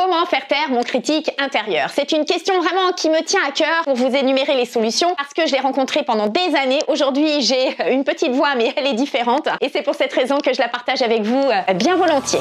Comment faire taire mon critique intérieur? C'est une question vraiment qui me tient à cœur pour vous énumérer les solutions parce que je l'ai rencontrée pendant des années. Aujourd'hui, j'ai une petite voix, mais elle est différente et c'est pour cette raison que je la partage avec vous bien volontiers.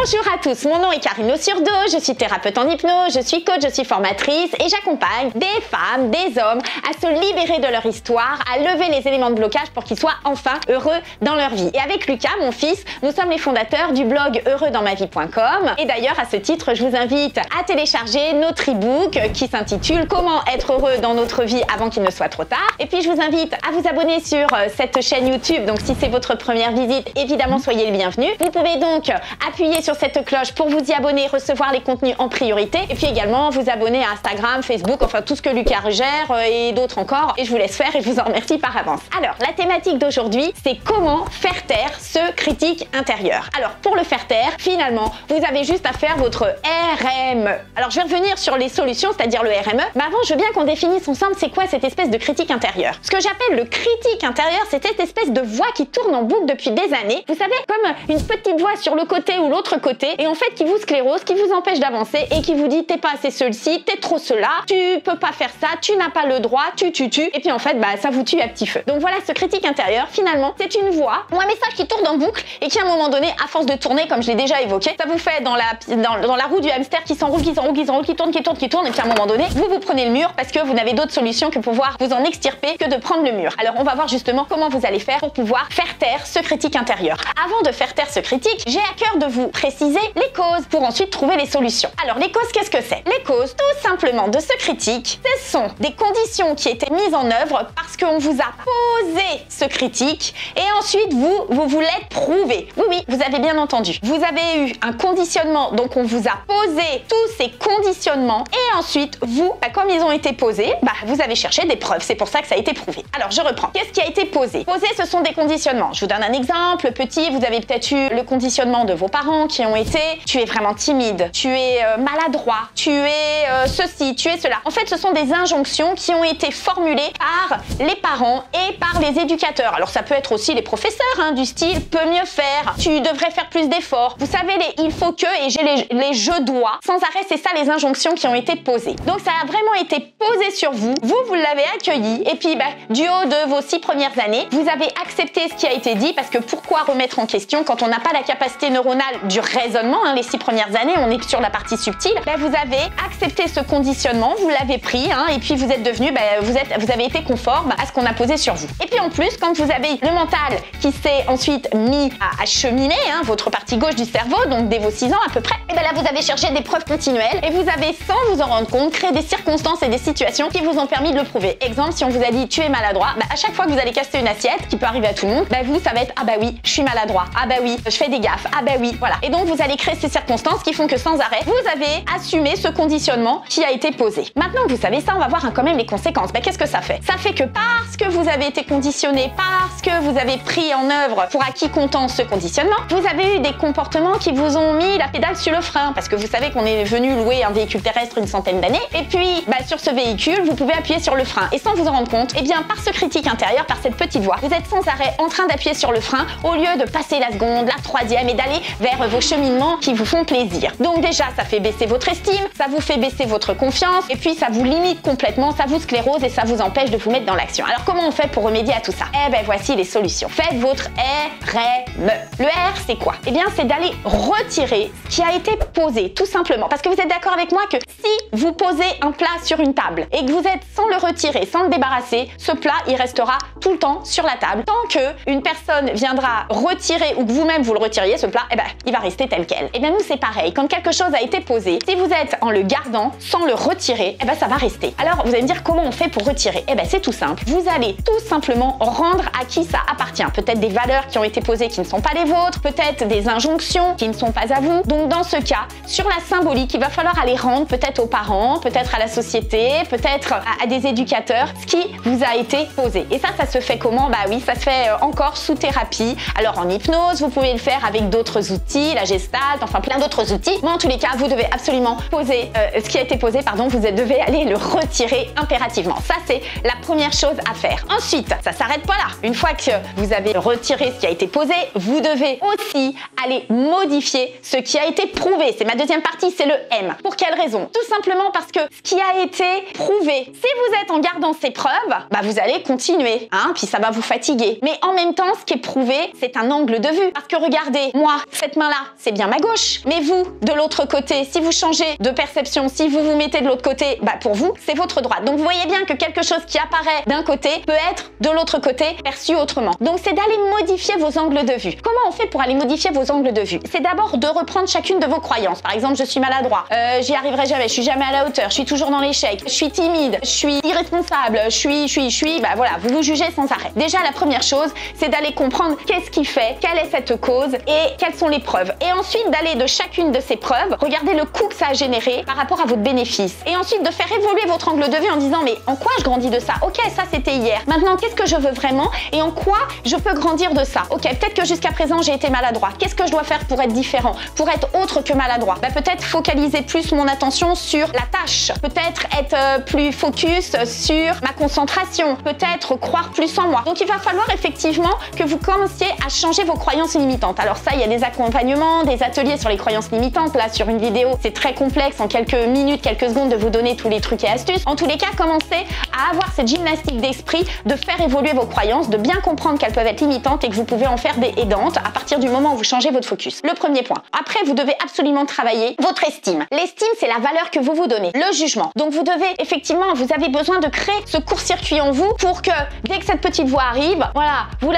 Bonjour à tous, mon nom est Karine Osurdo, je suis thérapeute en hypnose, je suis coach, je suis formatrice et j'accompagne des femmes, des hommes à se libérer de leur histoire, à lever les éléments de blocage pour qu'ils soient enfin heureux dans leur vie. Et avec Lucas, mon fils, nous sommes les fondateurs du blog heureuxdansmavie.com et d'ailleurs à ce titre, je vous invite à télécharger notre e-book qui s'intitule Comment être heureux dans notre vie avant qu'il ne soit trop tard. Et puis je vous invite à vous abonner sur cette chaîne YouTube, donc si c'est votre première visite, évidemment soyez les bienvenus. Vous pouvez donc appuyer sur cette cloche pour vous y abonner, recevoir les contenus en priorité et puis également vous abonner à Instagram, Facebook, enfin tout ce que Lucas gère et d'autres encore et je vous laisse faire et je vous en remercie par avance. Alors la thématique d'aujourd'hui c'est comment faire taire ce critique intérieur. Alors pour le faire taire, finalement vous avez juste à faire votre RME. Alors je vais revenir sur les solutions, c'est-à-dire le RME, mais avant je veux bien qu'on définisse ensemble c'est quoi cette espèce de critique intérieure. Ce que j'appelle le critique intérieur, c'est cette espèce de voix qui tourne en boucle depuis des années, vous savez, comme une petite voix sur le côté ou l'autre côté et en fait qui vous sclérose, qui vous empêche d'avancer et qui vous dit t'es pas assez ceci, t'es trop cela, tu peux pas faire ça, tu n'as pas le droit, tu et puis en fait ça vous tue à petit feu. Donc voilà, ce critique intérieur finalement c'est une voix ou un message qui tourne en boucle et qui à un moment donné à force de tourner comme je l'ai déjà évoqué, ça vous fait dans la roue du hamster qui s'enroule, qui tourne et puis à un moment donné vous prenez le mur parce que vous n'avez d'autre solution que pouvoir vous en extirper que de prendre le mur. Alors on va voir justement comment vous allez faire pour pouvoir faire taire ce critique intérieur. Avant de faire taire ce critique, j'ai à cœur de vous préciser les causes pour ensuite trouver les solutions. Alors les causes, qu'est-ce que c'est? Les causes, tout simplement, de ce critique, ce sont des conditions qui étaient mises en œuvre parce qu'on vous a posé ce critique et ensuite vous l'êtes prouvé. Oui, vous avez bien entendu. Vous avez eu un conditionnement, donc on vous a posé tous ces conditionnements et ensuite vous, comme ils ont été posés, vous avez cherché des preuves. C'est pour ça que ça a été prouvé. Alors je reprends. Qu'est-ce qui a été posé? Posé, ce sont des conditionnements. Je vous donne un exemple. Petit, vous avez peut-être eu le conditionnement de vos parents qui ont été tu es vraiment timide, tu es maladroit, tu es ceci, tu es cela. En fait, ce sont des injonctions qui ont été formulées par les parents et par les éducateurs. Alors ça peut être aussi les professeurs, du style peut mieux faire, tu devrais faire plus d'efforts. Vous savez, les il faut que et j'ai les je dois. Sans arrêt, c'est ça les injonctions qui ont été posées. Donc ça a vraiment été posé sur vous. Vous l'avez accueilli et puis du haut de vos 6 premières années, vous avez accepté ce qui a été dit parce que pourquoi remettre en question quand on n'a pas la capacité neuronale du raisonnement, les 6 premières années, on est sur la partie subtile, vous avez accepté ce conditionnement, vous l'avez pris et puis vous êtes devenu, vous avez été conforme à ce qu'on a posé sur vous. Et puis en plus, quand vous avez le mental qui s'est ensuite mis à cheminer, votre partie gauche du cerveau, donc dès vos 6 ans à peu près, et là vous avez cherché des preuves continuelles et vous avez, sans vous en rendre compte, créé des circonstances et des situations qui vous ont permis de le prouver. Exemple, si on vous a dit tu es maladroit, à chaque fois que vous allez casser une assiette, qui peut arriver à tout le monde, vous, ça va être ah oui, je suis maladroit, ah oui, je fais des gaffes, ah oui, voilà. Et donc vous allez créer ces circonstances qui font que sans arrêt, vous avez assumé ce conditionnement qui a été posé. Maintenant que vous savez ça, on va voir quand même les conséquences. Qu'est-ce que ça fait? Ça fait que parce que vous avez été conditionné, parce que vous avez pris en œuvre pour acquis comptant ce conditionnement, vous avez eu des comportements qui vous ont mis la pédale sur le frein parce que vous savez qu'on est venu louer un véhicule terrestre une centaine d'années et puis sur ce véhicule, vous pouvez appuyer sur le frein et sans vous en rendre compte, par ce critique intérieur, par cette petite voix, vous êtes sans arrêt en train d'appuyer sur le frein au lieu de passer la seconde, la troisième et d'aller vers vos cheminements qui vous font plaisir. Donc déjà, ça fait baisser votre estime, ça vous fait baisser votre confiance et puis ça vous limite complètement, ça vous sclérose et ça vous empêche de vous mettre dans l'action. Alors comment on fait pour remédier à tout ça? Voici les solutions. Faites votre RME. Le R, c'est quoi? C'est d'aller retirer ce qui a été posé, tout simplement. Parce que vous êtes d'accord avec moi que si vous posez un plat sur une table et que vous êtes sans le retirer, sans le débarrasser, ce plat, il restera tout le temps sur la table. Tant que une personne viendra retirer ou que vous-même vous le retiriez, ce plat, il va rester tel quel. Nous, c'est pareil. Quand quelque chose a été posé, si vous êtes en le gardant sans le retirer, ça va rester. Alors, vous allez me dire comment on fait pour retirer? C'est tout simple. Vous allez tout simplement rendre à qui ça appartient. Peut-être des valeurs qui ont été posées qui ne sont pas les vôtres, peut-être des injonctions qui ne sont pas à vous. Donc, dans ce cas, sur la symbolique, il va falloir aller rendre peut-être aux parents, peut-être à la société, peut-être à des éducateurs, ce qui vous a été posé. Et ça se fait comment? Oui, ça se fait encore sous thérapie. Alors, en hypnose, vous pouvez le faire avec d'autres outils, la Gestalt, enfin plein d'autres outils. Mais en tous les cas, vous devez absolument poser ce qui a été posé, pardon, vous devez aller le retirer impérativement. Ça, c'est la première chose à faire. Ensuite, ça s'arrête pas là. Une fois que vous avez retiré ce qui a été posé, vous devez aussi aller modifier ce qui a été prouvé. C'est ma deuxième partie, c'est le M. Pour quelle raison? Tout simplement parce que ce qui a été prouvé, si vous êtes en gardant ces preuves, bah vous allez continuer, hein, puis ça va vous fatiguer. Mais en même temps, ce qui est prouvé, c'est un angle de vue. Parce que regardez, moi, cette main-là, c'est bien ma gauche. Mais vous, de l'autre côté, si vous changez de perception, si vous vous mettez de l'autre côté, bah pour vous, c'est votre droite. Donc vous voyez bien que quelque chose qui apparaît d'un côté peut être de l'autre côté perçu autrement. Donc c'est d'aller modifier vos angles de vue. Comment on fait pour aller modifier vos angles de vue? C'est d'abord de reprendre chacune de vos croyances. Par exemple, je suis maladroit, j'y arriverai jamais, je suis jamais à la hauteur, je suis toujours dans l'échec, je suis timide, je suis irresponsable, je suis, bah voilà, vous vous jugez sans arrêt. Déjà, la première chose, c'est d'aller comprendre qu'est-ce qui fait, quelle est cette cause et quelles sont les preuves. Et ensuite, d'aller de chacune de ces preuves, regarder le coût que ça a généré par rapport à votre bénéfice. Et ensuite, de faire évoluer votre angle de vue en disant, mais en quoi je grandis de ça? Ok, ça c'était hier. Maintenant, qu'est-ce que je veux vraiment et en quoi je peux grandir de ça? Ok, peut-être que jusqu'à présent, j'ai été maladroit. Qu'est-ce que je dois faire pour être différent, pour être autre que maladroit? Bah, peut-être focaliser plus mon attention sur la tâche. Peut-être être plus focus sur ma concentration. Peut-être croire plus en moi. Donc, il va falloir effectivement que vous commenciez à changer vos croyances limitantes. Alors ça, il y a des accompagnements, des ateliers sur les croyances limitantes. Là, sur une vidéo, c'est très complexe en quelques minutes, quelques secondes de vous donner tous les trucs et astuces. En tous les cas, commencez à avoir cette gymnastique d'esprit, de faire évoluer vos croyances, de bien comprendre qu'elles peuvent être limitantes et que vous pouvez en faire des aidantes à partir du moment où vous changez votre focus. Le premier point. Après, vous devez absolument travailler votre estime. L'estime, c'est la valeur que vous vous donnez. Le jugement. Donc, vous devez effectivement, vous avez besoin de créer ce court-circuit en vous pour que dès que cette petite voix arrive, voilà, vous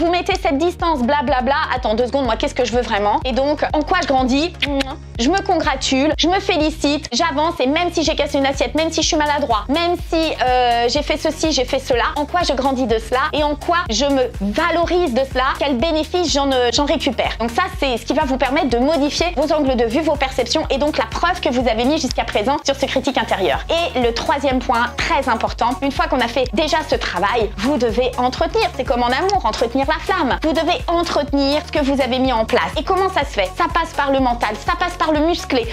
mettez cette distance, blablabla. Attends 2 secondes, moi, qu'est-ce que je veux vraiment? Et donc, en quoi je grandis? Je me congratule, je me félicite, j'avance et même si j'ai cassé une assiette, même si je suis maladroit, même si j'ai fait ceci, j'ai fait cela, en quoi je grandis de cela et en quoi je me valorise de cela, quel bénéfice j'en récupère. Donc ça, c'est ce qui va vous permettre de modifier vos angles de vue, vos perceptions et donc la preuve que vous avez mis jusqu'à présent sur ce critique intérieur. Et le troisième point, très important, une fois qu'on a fait déjà ce travail, vous devez entretenir, c'est comme en amour, entretenir la flamme. Vous devez entretenir ce que vous avez mis en place. Et comment ça se fait? Ça passe par le mental, ça passe par le musclé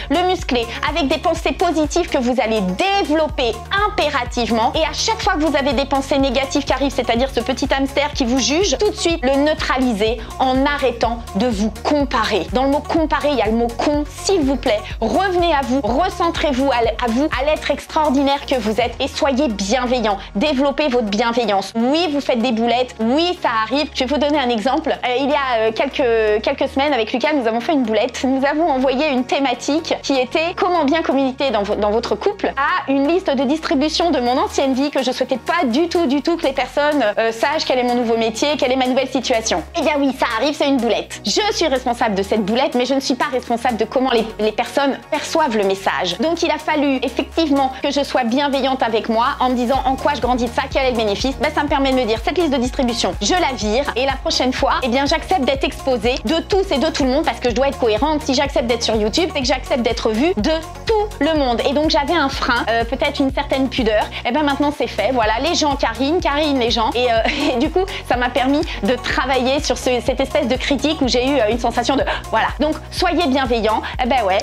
avec des pensées positives que vous allez développer impérativement et à chaque fois que vous avez des pensées négatives qui arrivent, c'est-à-dire ce petit hamster qui vous juge, tout de suite le neutraliser en arrêtant de vous comparer. Dans le mot comparer, il y a le mot con, s'il vous plaît, revenez à vous, recentrez-vous à l'être extraordinaire que vous êtes et soyez bienveillant, développez votre bienveillance. Oui, vous faites des boulettes, oui, ça arrive. Je vais vous donner un exemple. Il y a quelques semaines avec Lucas, nous avons fait une boulette, nous avons envoyé une thématique qui était comment bien communiquer dans votre couple à une liste de distribution de mon ancienne vie que je souhaitais pas du tout que les personnes sachent quel est mon nouveau métier, quelle est ma nouvelle situation. Eh bien oui, ça arrive, c'est une boulette. Je suis responsable de cette boulette, mais je ne suis pas responsable de comment les personnes perçoivent le message. Donc il a fallu effectivement que je sois bienveillante avec moi en me disant en quoi je grandis de ça, quel est le bénéfice. Ben, ça me permet de me dire cette liste de distribution, je la vire et la prochaine fois, eh bien j'accepte d'être exposée de tous et de tout le monde parce que je dois être cohérente. Si j'accepte d'être sur YouTube, c'est que j'accepte d'être vue de tout le monde. Et donc j'avais un frein, peut-être une certaine pudeur. Et ben maintenant c'est fait. Voilà, les gens Karine les gens. Et du coup, ça m'a permis de travailler sur cette espèce de critique où j'ai eu une sensation de voilà. Donc soyez bienveillants. Eh ben ouais,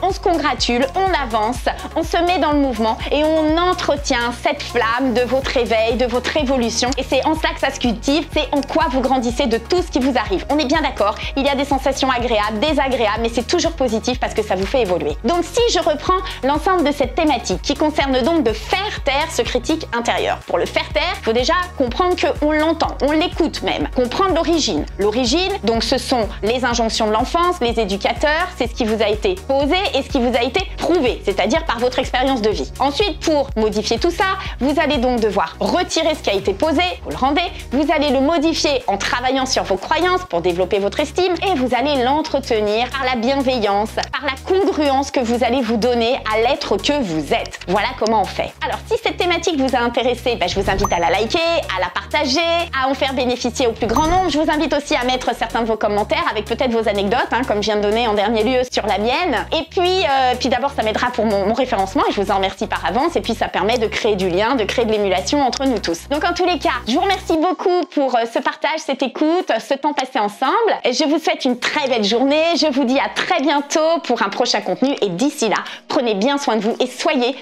on se congratule, on avance, on se met dans le mouvement et on entretient cette flamme de votre éveil, de votre évolution. Et c'est en cela que ça se cultive. C'est en quoi vous grandissez de tout ce qui vous arrive. On est bien d'accord. Il y a des sensations agréables, désagréables, mais c'est toujours positif parce que ça vous fait évoluer. Donc si je reprends l'ensemble de cette thématique qui concerne donc de faire taire ce critique intérieur. Pour le faire taire, il faut déjà comprendre qu'on l'entend, on l'écoute même. Comprendre l'origine. L'origine, donc ce sont les injonctions de l'enfance, les éducateurs, c'est ce qui vous a été posé et ce qui vous a été prouvé, c'est-à-dire par votre expérience de vie. Ensuite, pour modifier tout ça, vous allez donc devoir retirer ce qui a été posé, vous le rendez, vous allez le modifier en travaillant sur vos croyances pour développer votre estime et vous allez l'entretenir par la bienveillance, par la congruence que vous allez vous donner à l'être que vous êtes. Voilà comment on fait. Alors, si cette thématique vous a intéressé, je vous invite à la liker, à la partager, à en faire bénéficier au plus grand nombre. Je vous invite aussi à mettre certains de vos commentaires avec peut-être vos anecdotes, comme je viens de donner en dernier lieu sur la mienne. Et puis d'abord, ça m'aidera pour mon référencement et je vous en remercie par avance. Et puis, ça permet de créer du lien, de créer de l'émulation entre nous tous. Donc, en tous les cas, je vous remercie beaucoup pour ce partage, cette écoute, ce temps passé ensemble. Et je vous souhaite une très très belle journée. Je vous dis à très bientôt pour un prochain contenu et d'ici là, prenez bien soin de vous et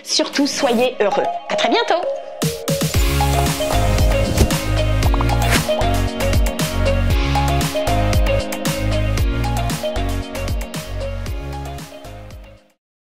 surtout soyez heureux. À très bientôt.